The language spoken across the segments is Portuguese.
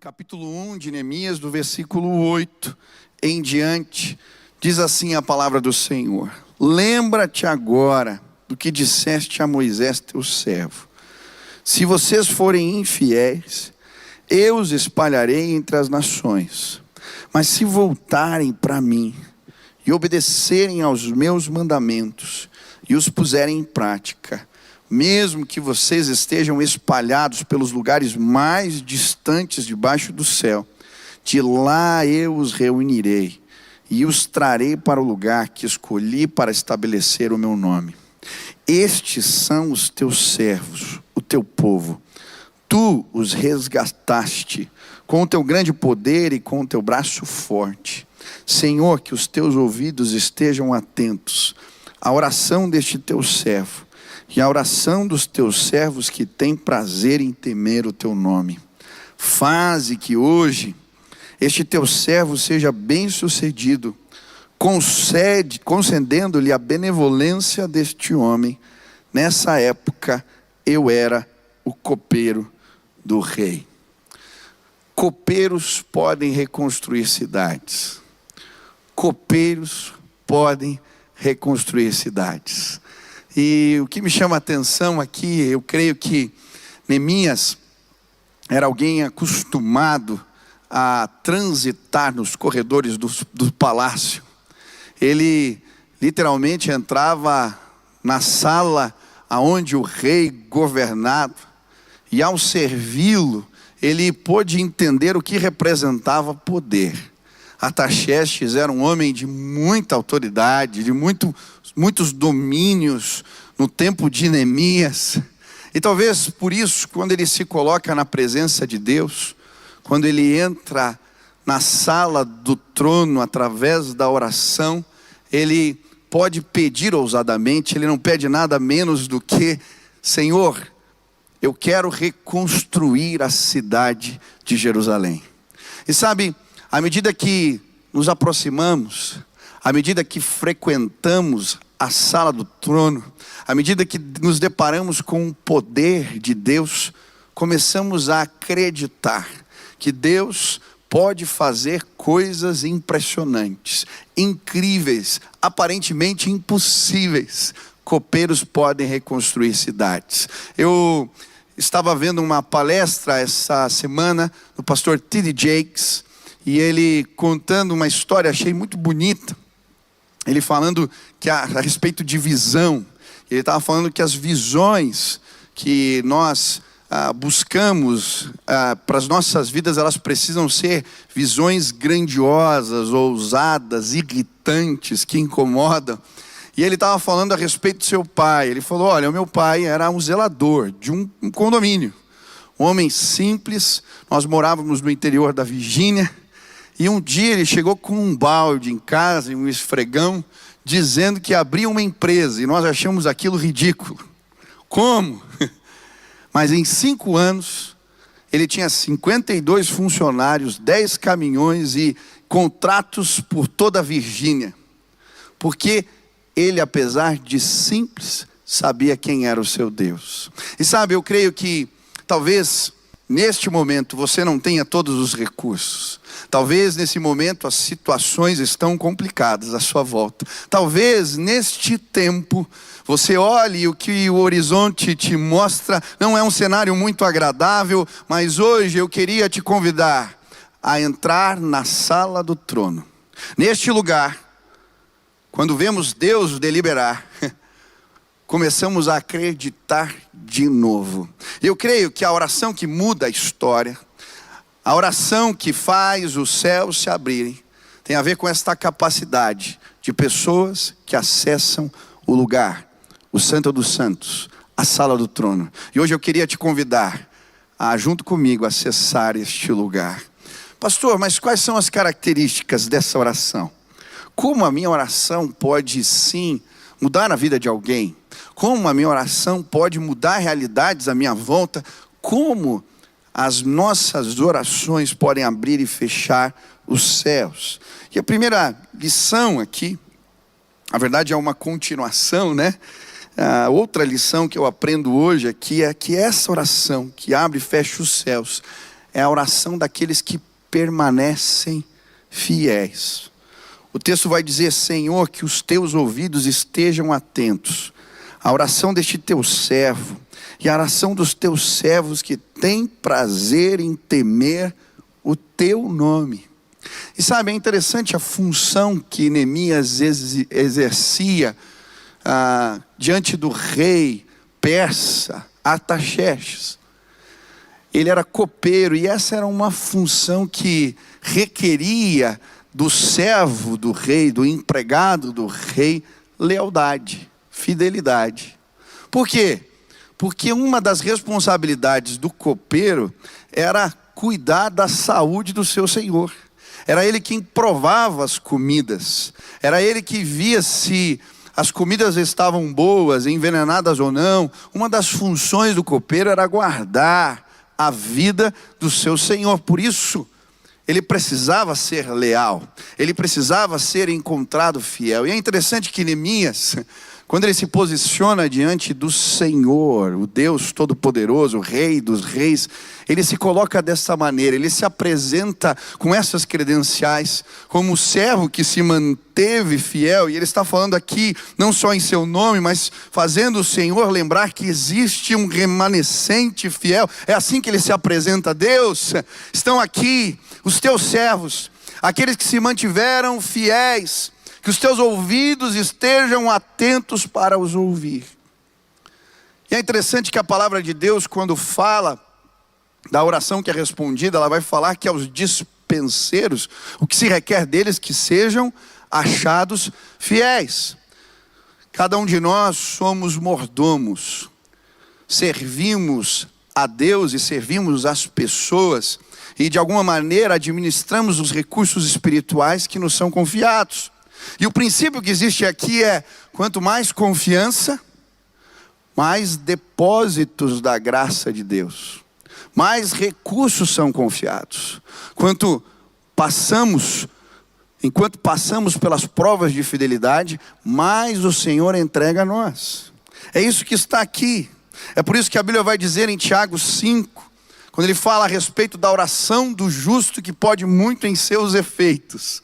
capítulo 1 de Neemias, do versículo 8 em diante, diz assim a palavra do Senhor: lembra-te agora do que disseste a Moisés teu servo: se vocês forem infiéis, eu os espalharei entre as nações, mas se voltarem para mim e obedecerem aos meus mandamentos e os puserem em prática, mesmo que vocês estejam espalhados pelos lugares mais distantes debaixo do céu, de lá eu os reunirei e os trarei para o lugar que escolhi para estabelecer o meu nome. Estes são os teus servos, o teu povo. Tu os resgataste com o teu grande poder e com o teu braço forte. Senhor, que os teus ouvidos estejam atentos à oração deste teu servo e à oração dos teus servos que têm prazer em temer o teu nome. Faze que hoje este teu servo seja bem-sucedido, concedendo-lhe a benevolência deste homem. Nessa época eu era o copeiro do rei. Copeiros podem reconstruir cidades. Copeiros podem reconstruir cidades. E o que me chama a atenção aqui, eu creio que Neemias era alguém acostumado a transitar nos corredores do palácio. Ele literalmente entrava na sala aonde o rei governava, e ao servi-lo, ele pôde entender o que representava poder. Artaxerxes era um homem de muita autoridade, de muitos domínios no tempo de Neemias. E talvez por isso, quando ele se coloca na presença de Deus, quando ele entra na sala do trono através da oração, ele pode pedir ousadamente. Ele não pede nada menos do que: Senhor, eu quero reconstruir a cidade de Jerusalém. E sabe, à medida que nos aproximamos, à medida que frequentamos a sala do trono, à medida que nos deparamos com o poder de Deus, começamos a acreditar que Deus pode fazer coisas impressionantes, incríveis, aparentemente impossíveis. Copeiros podem reconstruir cidades. Eu estava vendo uma palestra essa semana do pastor T.D. Jakes, e ele contando uma história, achei muito bonita. Ele falando que a respeito de visão, ele estava falando que as visões que nós buscamos para as nossas vidas, elas precisam ser visões grandiosas, ousadas, irritantes, que incomodam. E ele estava falando a respeito do seu pai. Ele falou: olha, o meu pai era um zelador de um condomínio, um homem simples. Nós morávamos no interior da Virgínia, e um dia ele chegou com um balde em casa, um esfregão, dizendo que abria uma empresa, e nós achamos aquilo ridículo. Como? Mas em 5 anos, ele tinha 52 funcionários, 10 caminhões e contratos por toda a Virgínia. Porque ele, apesar de simples, sabia quem era o seu Deus. E sabe, eu creio que talvez neste momento você não tenha todos os recursos. Talvez nesse momento as situações estão complicadas à sua volta. Talvez neste tempo você olhe e o que o horizonte te mostra não é um cenário muito agradável, mas hoje eu queria te convidar a entrar na sala do trono. Neste lugar, quando vemos Deus deliberar, começamos a acreditar de novo. Eu creio que a oração que muda a história, a oração que faz os céus se abrirem, tem a ver com esta capacidade de pessoas que acessam o lugar, o Santo dos Santos, a sala do trono. E hoje eu queria te convidar a, junto comigo, acessar este lugar. Pastor, mas quais são as características dessa oração? Como a minha oração pode sim mudar a vida de alguém? Como a minha oração pode mudar realidades à minha volta? Como as nossas orações podem abrir e fechar os céus? E a primeira lição aqui, na verdade é uma continuação, né? A outra lição que eu aprendo hoje aqui é que essa oração que abre e fecha os céus, é a oração daqueles que permanecem fiéis. O texto vai dizer: Senhor, que os teus ouvidos estejam atentos à oração deste teu servo e à oração dos teus servos que têm prazer em temer o teu nome. E sabe, é interessante a função que Neemias exercia diante do rei persa Artaxerxes. Ele era copeiro, e essa era uma função que requeria do servo do rei, do empregado do rei, lealdade, fidelidade. Por quê? Porque uma das responsabilidades do copeiro era cuidar da saúde do seu senhor. Era ele quem provava as comidas. Era ele que via se as comidas estavam boas, envenenadas ou não. Uma das funções do copeiro era guardar a vida do seu senhor. Por isso, ele precisava ser leal. Ele precisava ser encontrado fiel. E é interessante que Neemias, quando ele se posiciona diante do Senhor, o Deus Todo-Poderoso, o Rei dos Reis, ele se coloca dessa maneira, ele se apresenta com essas credenciais, como o servo que se manteve fiel. E ele está falando aqui, não só em seu nome, mas fazendo o Senhor lembrar que existe um remanescente fiel. É assim que ele se apresenta a Deus. Estão aqui os teus servos, aqueles que se mantiveram fiéis, que os teus ouvidos estejam atentos para os ouvir. E é interessante que a palavra de Deus, quando fala da oração que é respondida, ela vai falar que aos dispenseiros, o que se requer deles que sejam achados fiéis. Cada um de nós somos mordomos, servimos a Deus e servimos as pessoas, e de alguma maneira administramos os recursos espirituais que nos são confiados. E o princípio que existe aqui é: quanto mais confiança, mais depósitos da graça de Deus, mais recursos são confiados. Enquanto passamos pelas provas de fidelidade, mais o Senhor entrega a nós. É isso que está aqui. É por isso que a Bíblia vai dizer em Tiago 5, quando ele fala a respeito da oração do justo, que pode muito em seus efeitos.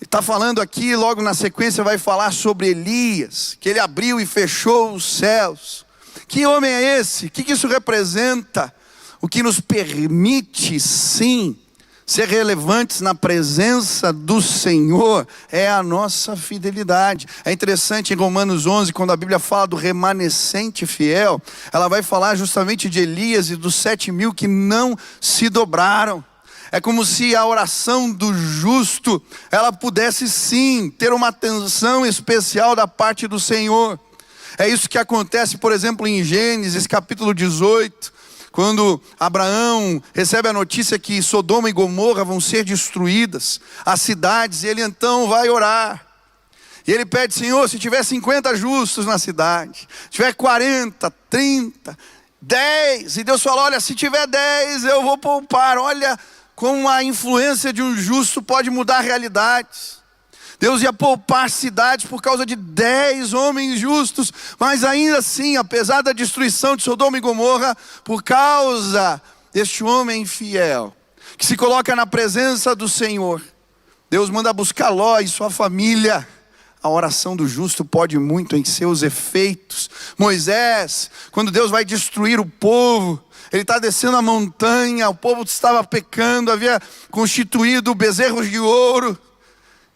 Ele está falando aqui, logo na sequência vai falar sobre Elias, que ele abriu e fechou os céus. Que homem é esse? O que isso representa? O que nos permite, sim, ser relevantes na presença do Senhor é a nossa fidelidade. É interessante em Romanos 11, quando a Bíblia fala do remanescente fiel, ela vai falar justamente de Elias e dos 7.000 que não se dobraram. É como se a oração do justo, ela pudesse sim ter uma atenção especial da parte do Senhor. É isso que acontece, por exemplo, em Gênesis capítulo 18, quando Abraão recebe a notícia que Sodoma e Gomorra vão ser destruídas, as cidades, e ele então vai orar. E ele pede: Senhor, se tiver 50 justos na cidade, se tiver 40, 30, 10, e Deus fala: olha, se tiver 10 eu vou poupar. Olha como a influência de um justo pode mudar realidades. Deus ia poupar cidades por causa de 10 homens justos, mas ainda assim, apesar da destruição de Sodoma e Gomorra, por causa deste homem fiel, que se coloca na presença do Senhor, Deus manda buscar Ló e sua família. A oração do justo pode muito em seus efeitos. Moisés, quando Deus vai destruir o povo, ele está descendo a montanha, o povo estava pecando, havia constituído bezerros de ouro.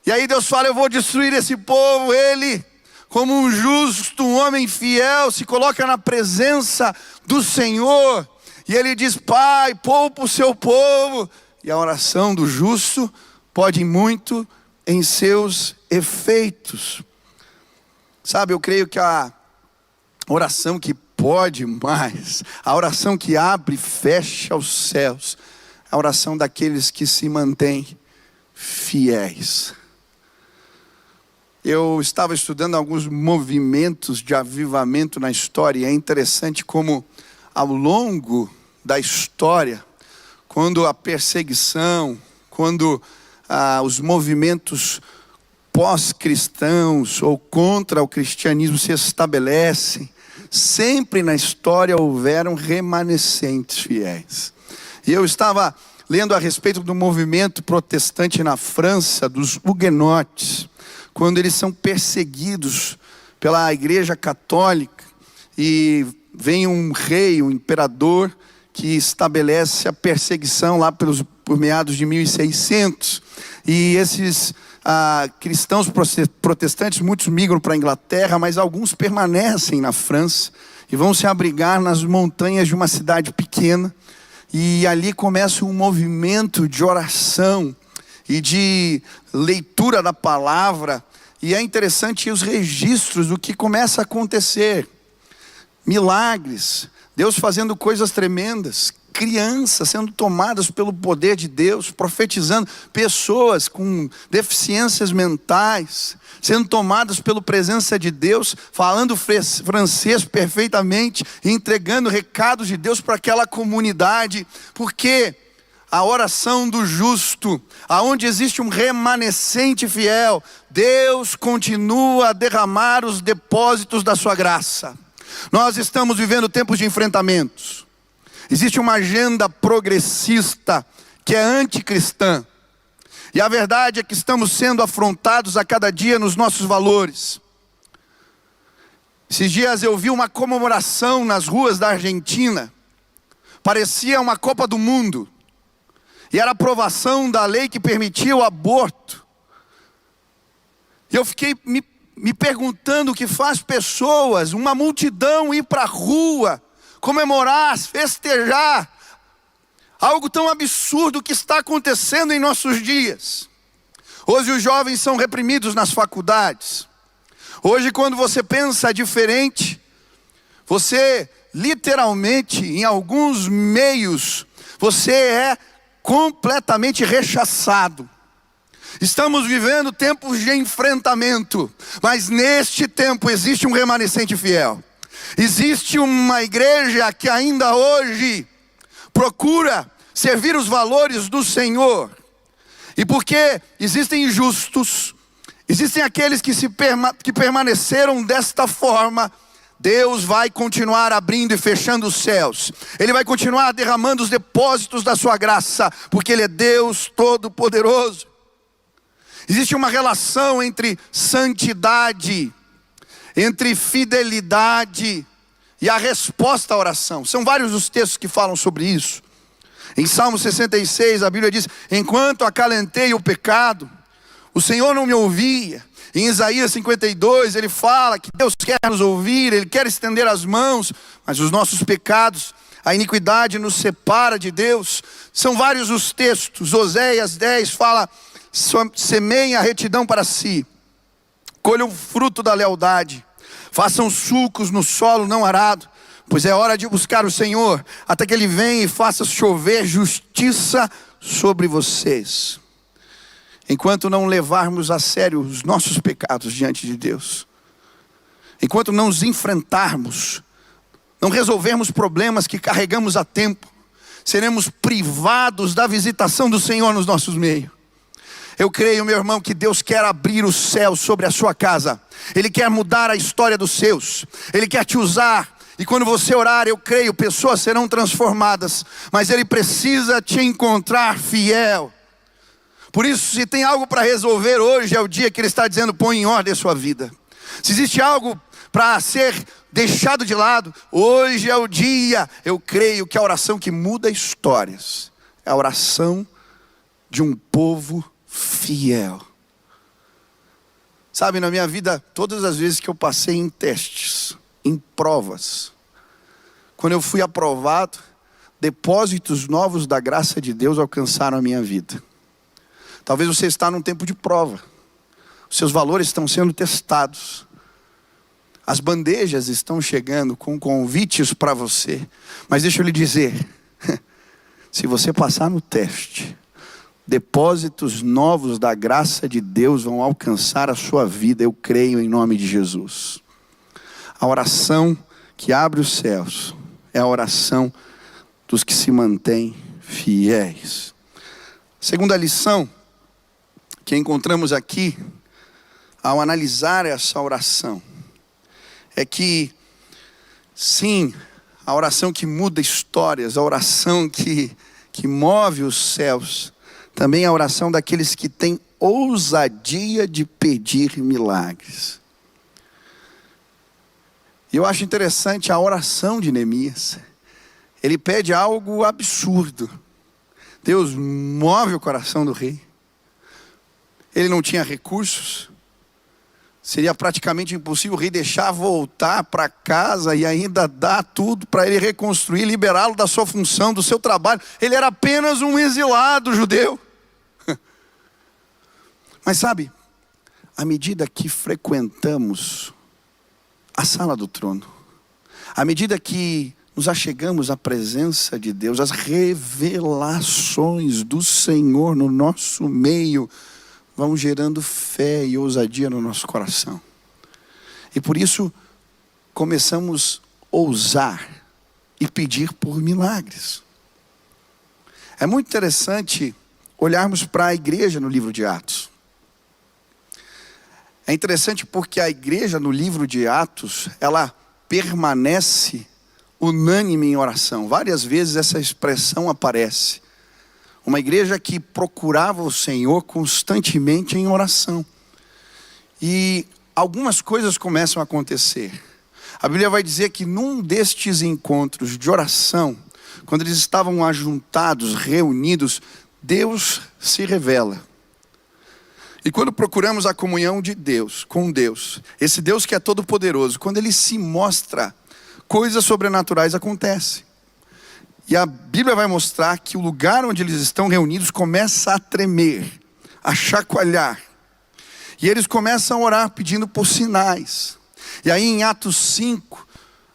E aí Deus fala: eu vou destruir esse povo. Ele, como um justo, um homem fiel, se coloca na presença do Senhor. E ele diz: Pai, poupa o seu povo. E a oração do justo pode muito em seus efeitos. Sabe, eu creio que a oração que pode mais, a oração que abre e fecha os céus, a oração daqueles que se mantêm fiéis. Eu estava estudando alguns movimentos de avivamento na história, e é interessante como ao longo da história, quando a perseguição, quando os movimentos pós-cristãos ou contra o cristianismo se estabelecem, sempre na história houveram remanescentes fiéis. E eu estava lendo a respeito do movimento protestante na França, dos huguenotes, quando eles são perseguidos pela Igreja Católica, e vem um rei, um imperador, que estabelece a perseguição lá por meados de 1600, e esses cristãos protestantes, muitos migram para a Inglaterra, mas alguns permanecem na França, e vão se abrigar nas montanhas de uma cidade pequena, e ali começa um movimento de oração, e de leitura da palavra, e é interessante os registros do que começa a acontecer, milagres, Deus fazendo coisas tremendas, crianças sendo tomadas pelo poder de Deus, profetizando, pessoas com deficiências mentais, sendo tomadas pela presença de Deus, falando francês perfeitamente, e entregando recados de Deus para aquela comunidade, porque a oração do justo, aonde existe um remanescente fiel, Deus continua a derramar os depósitos da sua graça. Nós estamos vivendo tempos de enfrentamentos. Existe uma agenda progressista que é anticristã. E a verdade é que estamos sendo afrontados a cada dia nos nossos valores. Esses dias eu vi uma comemoração nas ruas da Argentina. Parecia uma Copa do Mundo. E era a aprovação da lei que permitia o aborto. E eu fiquei me perguntando o que faz pessoas, uma multidão ir para a rua, comemorar, festejar, algo tão absurdo que está acontecendo em nossos dias. Hoje os jovens são reprimidos nas faculdades. Hoje, quando você pensa diferente, você literalmente, em alguns meios, você é completamente rechaçado. Estamos vivendo tempos de enfrentamento, mas neste tempo existe um remanescente fiel. Existe uma igreja que ainda hoje procura servir os valores do Senhor. E porque existem injustos, existem aqueles que permaneceram desta forma, Deus vai continuar abrindo e fechando os céus. Ele vai continuar derramando os depósitos da sua graça, porque Ele é Deus Todo-Poderoso. Existe uma relação entre santidade, entre fidelidade e a resposta à oração. São vários os textos que falam sobre isso. Em Salmo 66, a Bíblia diz: enquanto acalentei o pecado, o Senhor não me ouvia. Em Isaías 52, ele fala que Deus quer nos ouvir, Ele quer estender as mãos, mas os nossos pecados, a iniquidade nos separa de Deus. São vários os textos. Oséias 10 fala: semeiem a retidão para si, colham o fruto da lealdade, façam sulcos no solo não arado, pois é hora de buscar o Senhor, até que Ele venha e faça chover justiça sobre vocês. Enquanto não levarmos a sério os nossos pecados diante de Deus, enquanto não os enfrentarmos, não resolvermos problemas que carregamos há tempo, seremos privados da visitação do Senhor nos nossos meios. Eu creio, meu irmão, que Deus quer abrir o céu sobre a sua casa. Ele quer mudar a história dos seus. Ele quer te usar. E quando você orar, eu creio, pessoas serão transformadas. Mas Ele precisa te encontrar fiel. Por isso, se tem algo para resolver hoje, é o dia que Ele está dizendo: põe em ordem a sua vida. Se existe algo para ser deixado de lado, hoje é o dia. Eu creio que a oração que muda histórias é a oração de um povo fiel. Sabe, na minha vida, todas as vezes que eu passei em testes, em provas, quando eu fui aprovado, depósitos novos da graça de Deus alcançaram a minha vida. Talvez você está num tempo de prova. Os seus valores estão sendo testados. As bandejas estão chegando com convites para você. Mas deixa eu lhe dizer, se você passar no teste, depósitos novos da graça de Deus vão alcançar a sua vida, eu creio, em nome de Jesus. A oração que abre os céus é a oração dos que se mantêm fiéis. Segunda lição que encontramos aqui, ao analisar essa oração, é que Sim, a oração que muda histórias, a oração que move os céus, também a oração daqueles que têm ousadia de pedir milagres. E eu acho interessante a oração de Neemias. Ele pede algo absurdo. Deus move o coração do rei. Ele não tinha recursos. Seria praticamente impossível o rei deixar voltar para casa e ainda dar tudo para ele reconstruir, liberá-lo da sua função, do seu trabalho. Ele era apenas um exilado judeu. Mas sabe, à medida que frequentamos a sala do trono, à medida que nos achegamos à presença de Deus, as revelações do Senhor no nosso meio vão gerando fé e ousadia no nosso coração. E por isso começamos a ousar e pedir por milagres. É muito interessante olharmos para a igreja no livro de Atos. É interessante porque a igreja no livro de Atos, ela permanece unânime em oração. Várias vezes essa expressão aparece. Uma igreja que procurava o Senhor constantemente em oração. E algumas coisas começam a acontecer. A Bíblia vai dizer que num destes encontros de oração, quando eles estavam ajuntados, reunidos, Deus se revela. E quando procuramos a comunhão de Deus, com Deus, esse Deus que é todo poderoso, quando Ele se mostra, coisas sobrenaturais acontecem. E a Bíblia vai mostrar que o lugar onde eles estão reunidos começa a tremer, a chacoalhar. E eles começam a orar pedindo por sinais. E aí em Atos 5,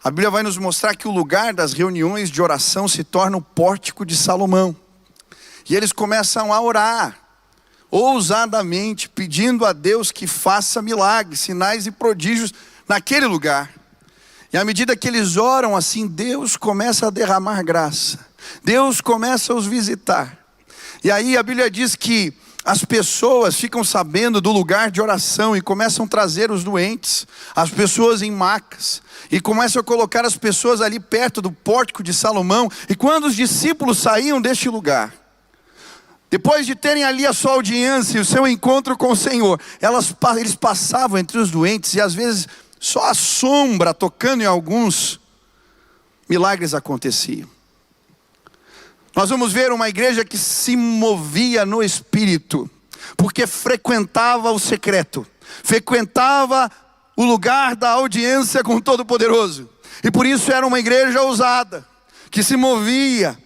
a Bíblia vai nos mostrar que o lugar das reuniões de oração se torna o pórtico de Salomão. E eles começam a orar, ousadamente, pedindo a Deus que faça milagres, sinais e prodígios naquele lugar. E à medida que eles oram assim, Deus começa a derramar graça. Deus começa a os visitar. E aí a Bíblia diz que as pessoas ficam sabendo do lugar de oração e começam a trazer os doentes, as pessoas em macas. E começam a colocar as pessoas ali perto do pórtico de Salomão. E quando os discípulos saíam deste lugar, depois de terem ali a sua audiência e o seu encontro com o Senhor, eles passavam entre os doentes e às vezes só a sombra tocando em alguns, milagres aconteciam. Nós vamos ver uma igreja que se movia no Espírito, porque frequentava o secreto, frequentava o lugar da audiência com o Todo-Poderoso. E por isso era uma igreja ousada, que se movia.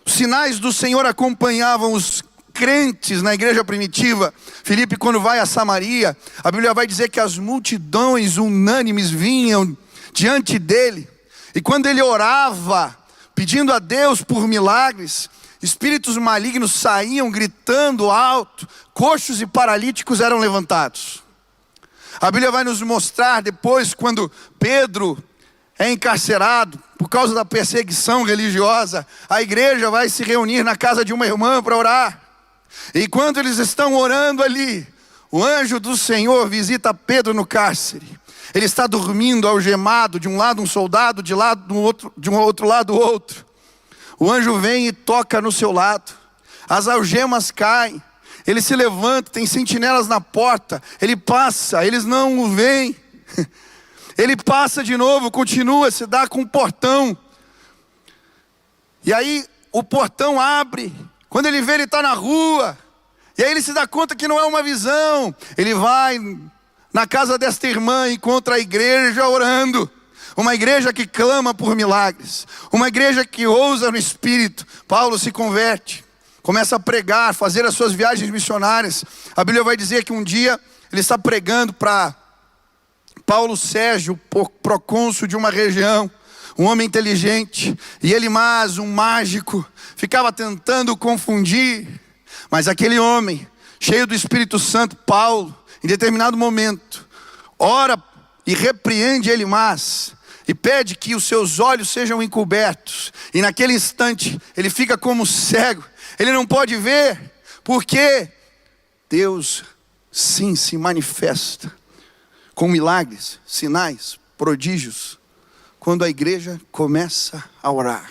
Os sinais do Senhor acompanhavam os crentes na igreja primitiva. Filipe, quando vai a Samaria, a Bíblia vai dizer que as multidões unânimes vinham diante dele. E quando ele orava, pedindo a Deus por milagres, espíritos malignos saíam gritando alto, coxos e paralíticos eram levantados. A Bíblia vai nos mostrar depois, quando Pedro é encarcerado por causa da perseguição religiosa, a igreja vai se reunir na casa de uma irmã para orar. E enquanto eles estão orando ali, o anjo do Senhor visita Pedro no cárcere. Ele está dormindo algemado, de um lado um soldado, de um outro lado outro. O anjo vem e toca no seu lado. As algemas caem. Ele se levanta, tem sentinelas na porta. Ele passa, eles não o veem. Ele passa de novo, continua, se dá com o portão. E aí o portão abre. Quando ele vê, ele está na rua. E aí ele se dá conta que não é uma visão. Ele vai na casa desta irmã, encontra a igreja orando. Uma igreja que clama por milagres. Uma igreja que ousa no Espírito. Paulo se converte. Começa a pregar, fazer as suas viagens missionárias. A Bíblia vai dizer que um dia ele está pregando para Paulo Sérgio, procônsul de uma região, um homem inteligente, e ele mais um mágico, ficava tentando confundir, mas aquele homem, cheio do Espírito Santo, Paulo, em determinado momento, ora e repreende ele mais, e pede que os seus olhos sejam encobertos, e naquele instante, ele fica como cego, ele não pode ver, porque Deus sim se manifesta, com milagres, sinais, prodígios, quando a igreja começa a orar,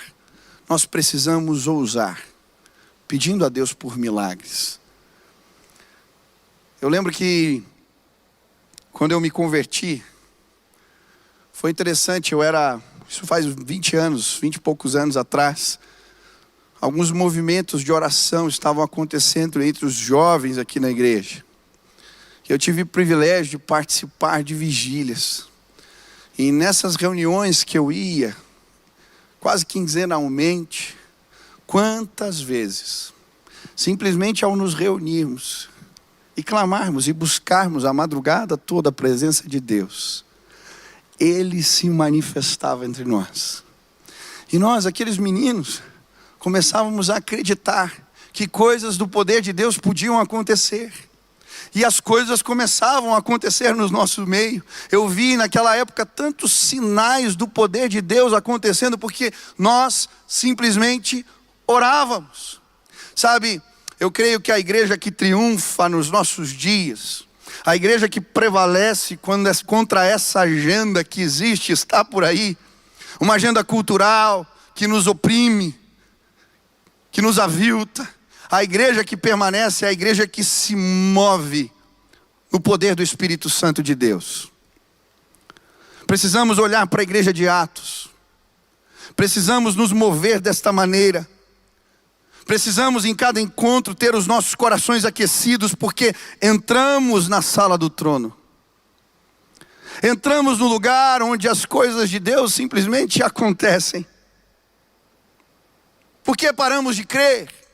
nós precisamos ousar, pedindo a Deus por milagres. Eu lembro que quando eu me converti, foi interessante, isso faz 20 e poucos anos atrás, alguns movimentos de oração estavam acontecendo entre os jovens aqui na igreja. Eu tive o privilégio de participar de vigílias. E nessas reuniões que eu ia, quase quinzenalmente, quantas vezes, simplesmente ao nos reunirmos e clamarmos e buscarmos a madrugada toda a presença de Deus, Ele se manifestava entre nós. E nós, aqueles meninos, começávamos a acreditar que coisas do poder de Deus podiam acontecer. E as coisas começavam a acontecer no nosso meio. Eu vi naquela época tantos sinais do poder de Deus acontecendo, porque nós simplesmente orávamos. Sabe, eu creio que a igreja que triunfa nos nossos dias, a igreja que prevalece contra essa agenda que existe, está por aí, uma agenda cultural que nos oprime, que nos avilta. A igreja que permanece é a igreja que se move no poder do Espírito Santo de Deus. Precisamos olhar para a igreja de Atos. Precisamos nos mover desta maneira. Precisamos em cada encontro ter os nossos corações aquecidos, porque entramos na sala do trono. Entramos no lugar onde as coisas de Deus simplesmente acontecem. Por que paramos de crer?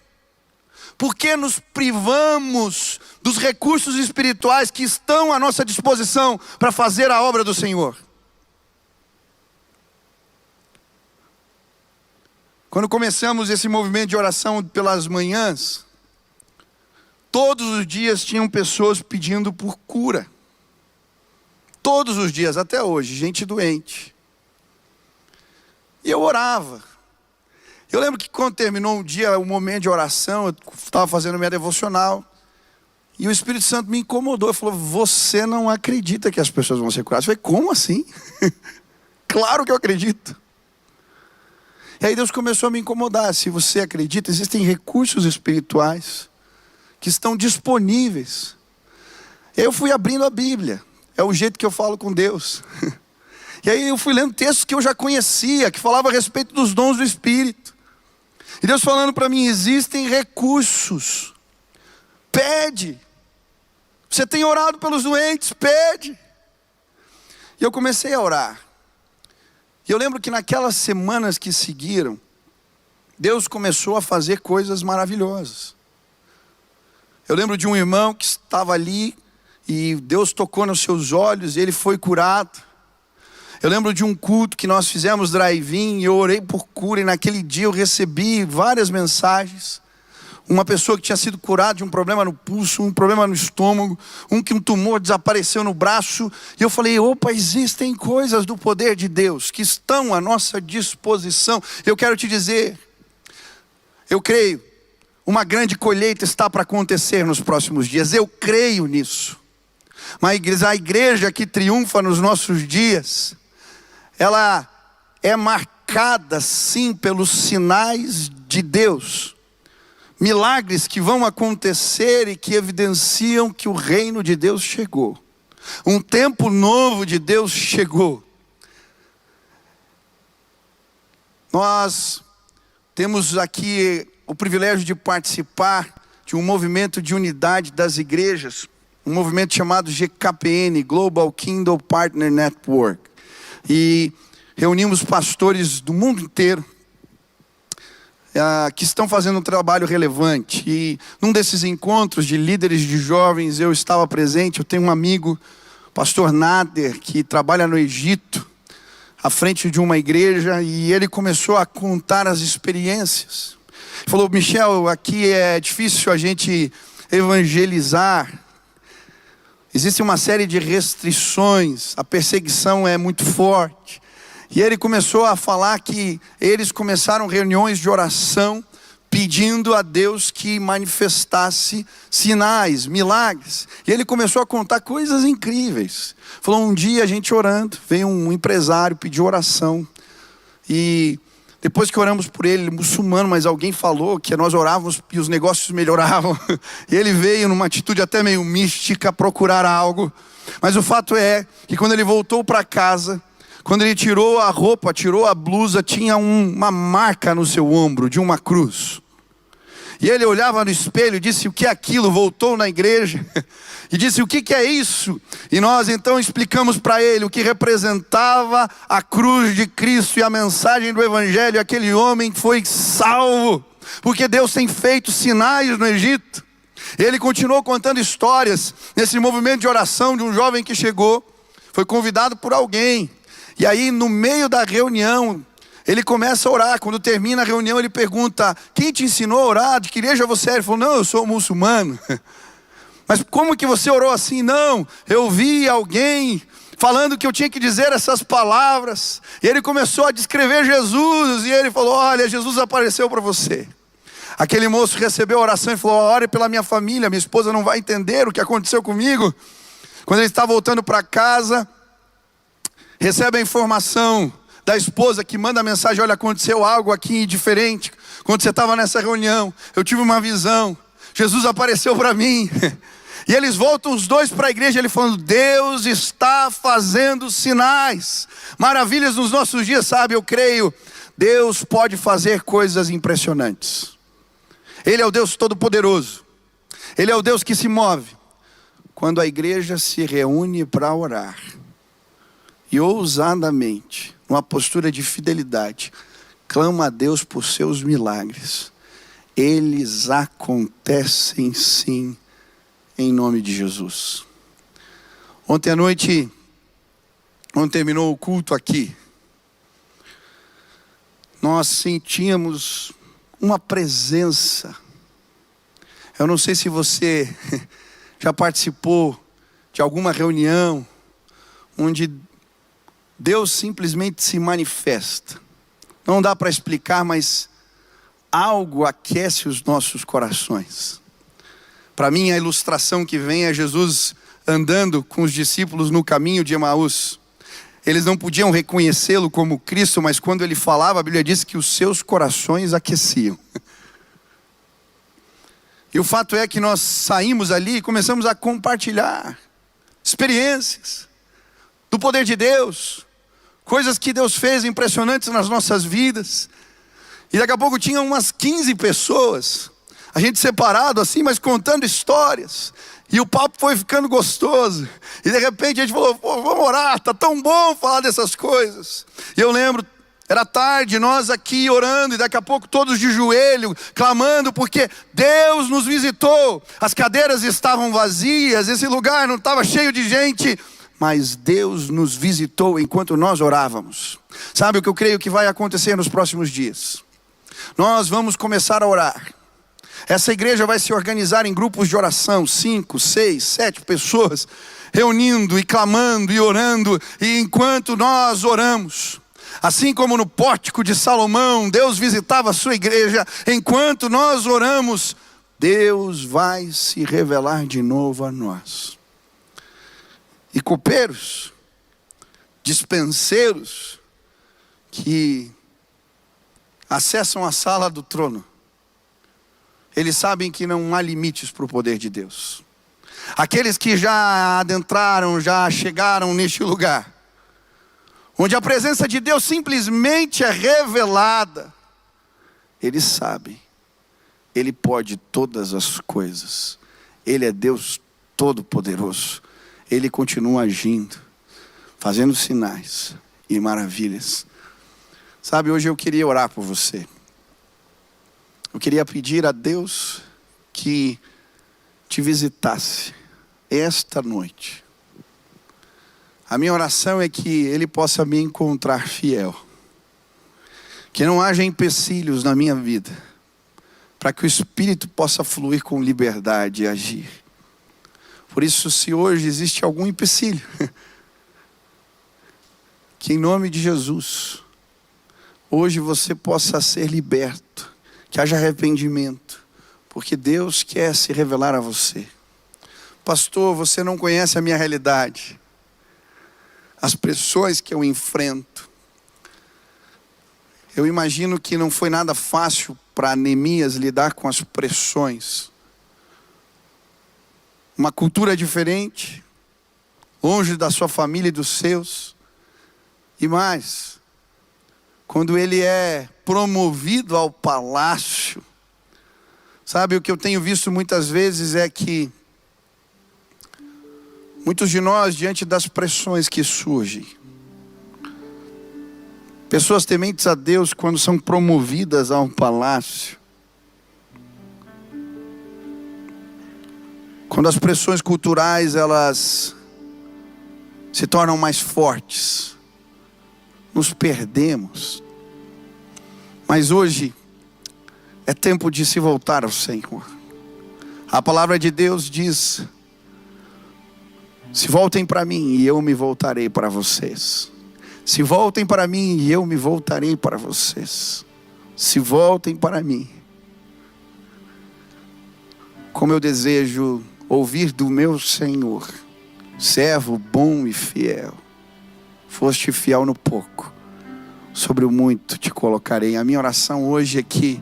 Por que nos privamos dos recursos espirituais que estão à nossa disposição para fazer a obra do Senhor? Quando começamos esse movimento de oração pelas manhãs, todos os dias tinham pessoas pedindo por cura. Todos os dias, até hoje, gente doente. E eu orava. Eu lembro que quando terminou um dia, um momento de oração, eu estava fazendo minha devocional, e o Espírito Santo me incomodou, ele falou: você não acredita que as pessoas vão ser curadas? Eu falei: como assim? Claro que eu acredito. E aí Deus começou a me incomodar. Se você acredita, existem recursos espirituais que estão disponíveis. Eu fui abrindo a Bíblia, é o jeito que eu falo com Deus. E aí eu fui lendo textos que eu já conhecia, que falavam a respeito dos dons do Espírito. E Deus falando para mim: existem recursos, pede. Você tem orado pelos doentes, pede. E eu comecei a orar. E eu lembro que naquelas semanas que seguiram, Deus começou a fazer coisas maravilhosas. Eu lembro de um irmão que estava ali e Deus tocou nos seus olhos e ele foi curado. Eu lembro de um culto que nós fizemos drive-in e eu orei por cura, e naquele dia eu recebi várias mensagens. Uma pessoa que tinha sido curada de um problema no pulso, um problema no estômago, que um tumor desapareceu no braço. E eu falei: opa, existem coisas do poder de Deus que estão à nossa disposição. Eu quero te dizer, eu creio, uma grande colheita está para acontecer nos próximos dias. Eu creio nisso. Mas a igreja que triunfa nos nossos dias, ela é marcada sim pelos sinais de Deus. Milagres que vão acontecer e que evidenciam que o reino de Deus chegou. Um tempo novo de Deus chegou. Nós temos aqui o privilégio de participar de um movimento de unidade das igrejas. Um movimento chamado GKPN, Global Kingdom Partner Network. E reunimos pastores do mundo inteiro, que estão fazendo um trabalho relevante. E num desses encontros de líderes de jovens, eu estava presente. Eu tenho um amigo, pastor Nader, que trabalha no Egito, à frente de uma igreja, e ele começou a contar as experiências. Ele falou: Michel, aqui é difícil a gente evangelizar. Existe uma série de restrições, a perseguição é muito forte. E ele começou a falar que eles começaram reuniões de oração pedindo a Deus que manifestasse sinais, milagres. E ele começou a contar coisas incríveis. Falou, um dia a gente orando, veio um empresário, pediu oração. E depois que oramos por ele, muçulmano, mas alguém falou que nós orávamos e os negócios melhoravam. E ele veio numa atitude até meio mística procurar algo. Mas o fato é que quando ele voltou para casa, quando ele tirou a roupa, tirou a blusa, tinha uma marca no seu ombro de uma cruz. E ele olhava no espelho e disse, o que é aquilo? Voltou na igreja e disse, o que é isso? E nós então explicamos para ele o que representava a cruz de Cristo e a mensagem do Evangelho. Aquele homem foi salvo, porque Deus tem feito sinais no Egito. Ele continuou contando histórias nesse movimento de oração de um jovem que chegou, foi convidado por alguém. E aí no meio da reunião, ele começa a orar. Quando termina a reunião, ele pergunta, quem te ensinou a orar? De que igreja você é? Ele falou, não, eu sou muçulmano. Mas como que você orou assim? Não, eu vi alguém falando que eu tinha que dizer essas palavras. E ele começou a descrever Jesus. E ele falou, olha, Jesus apareceu para você. Aquele moço recebeu a oração e falou, ore pela minha família, minha esposa não vai entender o que aconteceu comigo. Quando ele está voltando para casa, recebe a informação da esposa que manda a mensagem, olha, aconteceu algo aqui diferente. Quando você estava nessa reunião, eu tive uma visão, Jesus apareceu para mim. E eles voltam os dois para a igreja, ele falando, Deus está fazendo sinais, maravilhas nos nossos dias, sabe, eu creio, Deus pode fazer coisas impressionantes. Ele é o Deus Todo-Poderoso, Ele é o Deus que se move. Quando a igreja se reúne para orar, e ousadamente, numa postura de fidelidade, clama a Deus por seus milagres, eles acontecem sim, em nome de Jesus. Ontem à noite, quando terminou o culto aqui, nós sentíamos uma presença. Eu não sei se você já participou de alguma reunião onde Deus simplesmente se manifesta. Não dá para explicar, mas algo aquece os nossos corações. Para mim, a ilustração que vem é Jesus andando com os discípulos no caminho de Emaús. Eles não podiam reconhecê-lo como Cristo, mas quando ele falava, a Bíblia diz que os seus corações aqueciam. E o fato é que nós saímos ali e começamos a compartilhar experiências do poder de Deus, coisas que Deus fez impressionantes nas nossas vidas. E daqui a pouco tinha umas 15 pessoas, a gente separado assim, mas contando histórias. E o papo foi ficando gostoso. E de repente a gente falou, vamos orar, tá tão bom falar dessas coisas. E eu lembro, era tarde, nós aqui orando, e daqui a pouco todos de joelho, clamando, porque Deus nos visitou. As cadeiras estavam vazias, esse lugar não estava cheio de gente, mas Deus nos visitou enquanto nós orávamos. Sabe o que eu creio que vai acontecer nos próximos dias? Nós vamos começar a orar. Essa igreja vai se organizar em grupos de oração, 5, 6, 7 pessoas, reunindo e clamando e orando. E enquanto nós oramos, assim como no pórtico de Salomão, Deus visitava a sua igreja, enquanto nós oramos, Deus vai se revelar de novo a nós. E copeiros, dispenseiros, que acessam a sala do trono, eles sabem que não há limites para o poder de Deus. Aqueles que já adentraram, já chegaram neste lugar, onde a presença de Deus simplesmente é revelada, eles sabem, Ele pode todas as coisas, Ele é Deus Todo-Poderoso, Ele continua agindo, fazendo sinais e maravilhas. Sabe, hoje eu queria orar por você. Eu queria pedir a Deus que te visitasse esta noite. A minha oração é que Ele possa me encontrar fiel. Que não haja empecilhos na minha vida, para que o Espírito possa fluir com liberdade e agir. Por isso, se hoje existe algum empecilho, que em nome de Jesus, hoje você possa ser liberto. que haja arrependimento, porque Deus quer se revelar a você. Pastor, você não conhece a minha realidade, as pressões que eu enfrento. Eu imagino que não foi nada fácil para Neemias lidar com as pressões. Uma cultura diferente, longe da sua família e dos seus. E mais, quando ele é promovido ao palácio, sabe, o que eu tenho visto muitas vezes é que muitos de nós, diante das pressões que surgem, pessoas tementes a Deus, quando são promovidas a um palácio, quando as pressões culturais elas se tornam mais fortes, nos perdemos. Mas hoje é tempo de se voltar ao Senhor. A palavra de Deus diz: se voltem para mim e eu me voltarei para vocês. Se voltem para mim e eu me voltarei para vocês. Se voltem para mim. Como eu desejo ouvir do meu Senhor: servo bom e fiel, foste fiel no pouco, sobre o muito te colocarei. A minha oração hoje é que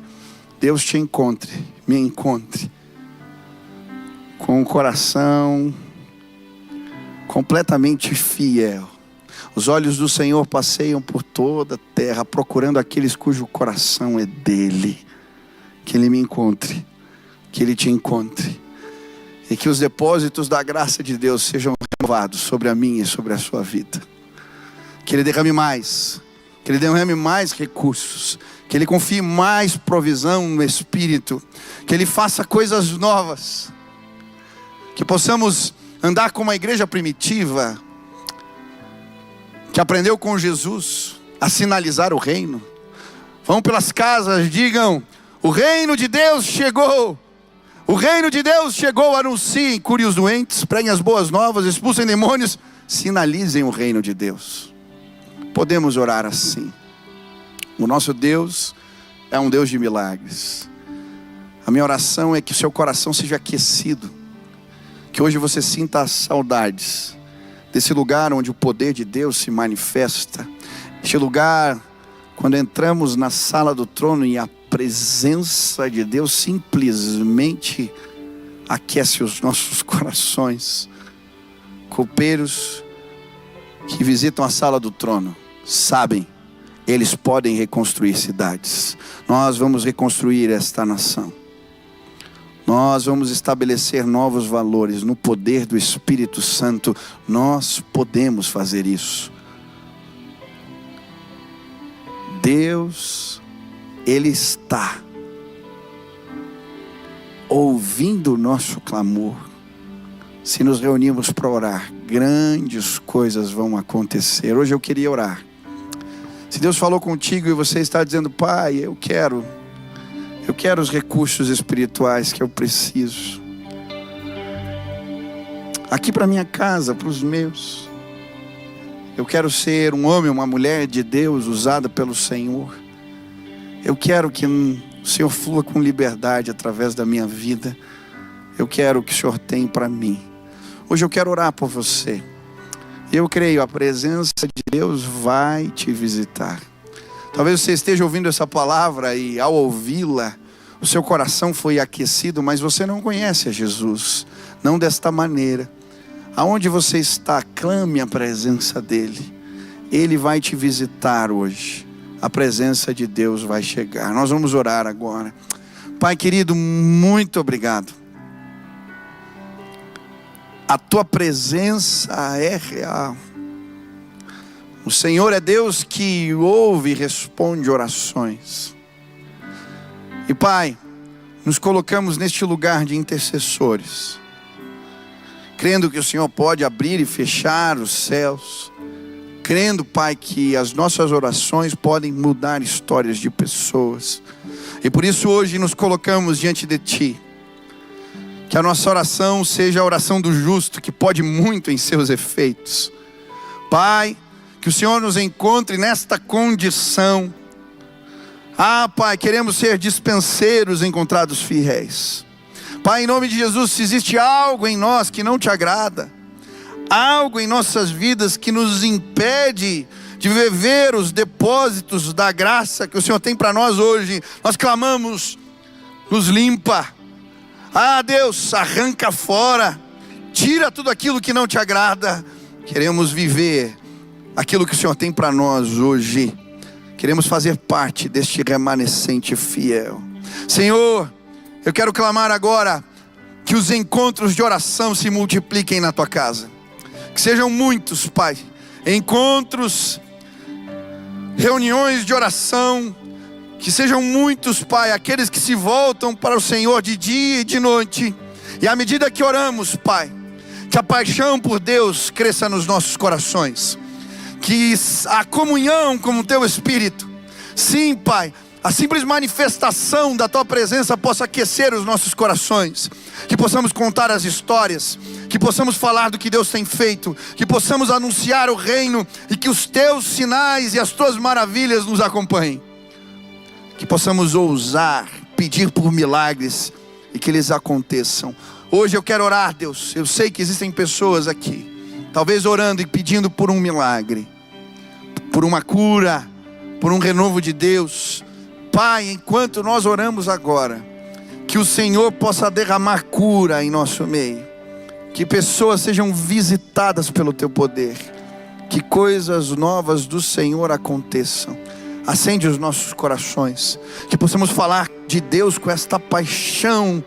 Deus te encontre, me encontre, com o coração completamente fiel. Os olhos do Senhor passeiam por toda a terra, procurando aqueles cujo coração é dele. Que Ele me encontre, que Ele te encontre, e que os depósitos da graça de Deus sejam renovados sobre a minha e sobre a sua vida. Que Ele derrame mais, que Ele derrame mais recursos, que Ele confie mais provisão no Espírito, que Ele faça coisas novas, que possamos andar como a igreja primitiva, que aprendeu com Jesus a sinalizar o reino. Vão pelas casas, digam: o reino de Deus chegou. O reino de Deus chegou. Anunciem, curem os doentes, preguem as boas novas, expulsem demônios, sinalizem o reino de Deus. Podemos orar assim. O nosso Deus é um Deus de milagres. A minha oração é que o seu coração seja aquecido, que hoje você sinta as saudades desse lugar onde o poder de Deus se manifesta. Este lugar, quando entramos na sala do trono e a presença de Deus simplesmente aquece os nossos corações. Copeiros que visitam a sala do trono sabem, eles podem reconstruir cidades. Nós vamos reconstruir esta nação. Nós vamos estabelecer novos valores no poder do Espírito Santo. Nós podemos fazer isso. Deus, Ele está ouvindo o nosso clamor. Se nos reunirmos para orar, grandes coisas vão acontecer. Hoje eu queria orar. Se Deus falou contigo e você está dizendo: Pai, eu quero os recursos espirituais que eu preciso, aqui para minha casa, para os meus. Eu quero ser um homem, uma mulher de Deus, usada pelo Senhor. Eu quero que o Senhor flua com liberdade através da minha vida. Eu quero o que o Senhor tem para mim. Hoje eu quero orar por você. Eu creio, a presença de Deus vai te visitar. Talvez você esteja ouvindo essa palavra e ao ouvi-la, o seu coração foi aquecido, mas você não conhece a Jesus, não desta maneira. Aonde você está, clame a presença dEle. Ele vai te visitar hoje. A presença de Deus vai chegar. Nós vamos orar agora. Pai querido, muito obrigado. A tua presença é real. O Senhor é Deus que ouve e responde orações. E Pai, nos colocamos neste lugar de intercessores, crendo que o Senhor pode abrir e fechar os céus, crendo, Pai, que as nossas orações podem mudar histórias de pessoas. E por isso hoje nos colocamos diante de Ti. Que a nossa oração seja a oração do justo, que pode muito em seus efeitos. Pai, que o Senhor nos encontre nesta condição, Pai, queremos ser dispenseiros encontrados fiéis. Pai, em nome de Jesus, se existe algo em nós que não te agrada, algo em nossas vidas que nos impede de viver os depósitos da graça que o Senhor tem para nós hoje, nós clamamos, nos limpa. Deus, arranca fora, tira tudo aquilo que não te agrada. Queremos viver aquilo que o Senhor tem para nós hoje. Queremos fazer parte deste remanescente fiel. Senhor, eu quero clamar agora que os encontros de oração se multipliquem na tua casa. Que sejam muitos, Pai, encontros, reuniões de oração. Que sejam muitos, Pai, aqueles que se voltam para o Senhor de dia e de noite. E à medida que oramos, Pai, que a paixão por Deus cresça nos nossos corações. Que a comunhão com o Teu Espírito, sim, Pai, a simples manifestação da Tua presença possa aquecer os nossos corações. Que possamos contar as histórias, que possamos falar do que Deus tem feito, que possamos anunciar o reino e que os Teus sinais e as Tuas maravilhas nos acompanhem. Que possamos ousar pedir por milagres e que eles aconteçam. Hoje eu quero orar, Deus. Eu sei que existem pessoas aqui, talvez orando e pedindo por um milagre, por uma cura, por um renovo de Deus. Pai, enquanto nós oramos agora, que o Senhor possa derramar cura em nosso meio, que pessoas sejam visitadas pelo Teu poder, que coisas novas do Senhor aconteçam. Acende os nossos corações, que possamos falar de Deus com esta paixão,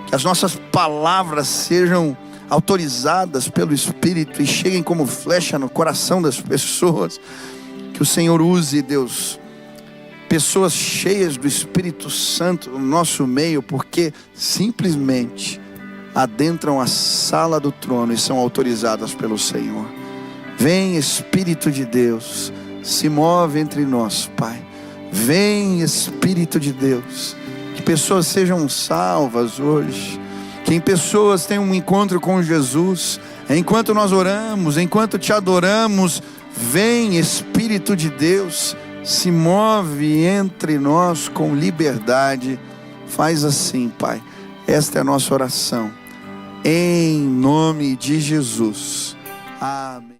que as nossas palavras sejam autorizadas pelo Espírito e cheguem como flecha no coração das pessoas. Que o Senhor use, Deus, pessoas cheias do Espírito Santo no nosso meio, porque simplesmente adentram a sala do trono e são autorizadas pelo Senhor. Vem, Espírito de Deus, se move entre nós, Pai. Vem, Espírito de Deus, que pessoas sejam salvas hoje, que pessoas tenham um encontro com Jesus. Enquanto nós oramos, enquanto te adoramos, vem, Espírito de Deus, se move entre nós com liberdade. Faz assim, Pai. Esta é a nossa oração, em nome de Jesus. Amém.